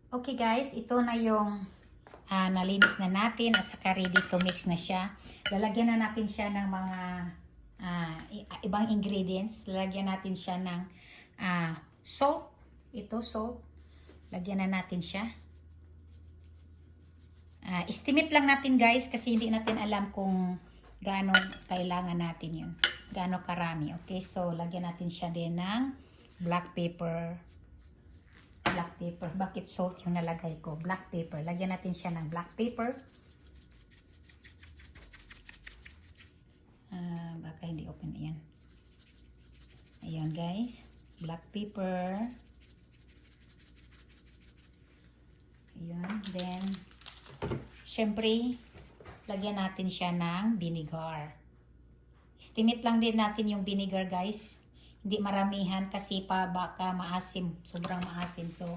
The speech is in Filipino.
Okay guys, ito na yung nalinis na natin at saka ready to mix na siya. Lalagyan na natin siya ng mga ibang ingredients. Lalagyan natin siya ng salt. Ito salt. Lagyan na natin siya. Estimate lang natin guys kasi hindi natin alam kung gaano kailangan natin yun. Gaano karami. Okay, so lagyan natin siya din ng black pepper. Black pepper. Bakit salt yung nalagay ko? Black pepper. Lagyan natin siya ng black pepper. Baka hindi open yan. Ayan guys. Black pepper. Ayan. Then, syempre, lagyan natin siya ng vinegar. Estimate lang din natin yung vinegar guys. Hindi maramihan kasi baka maasim. Sobrang maasim. So,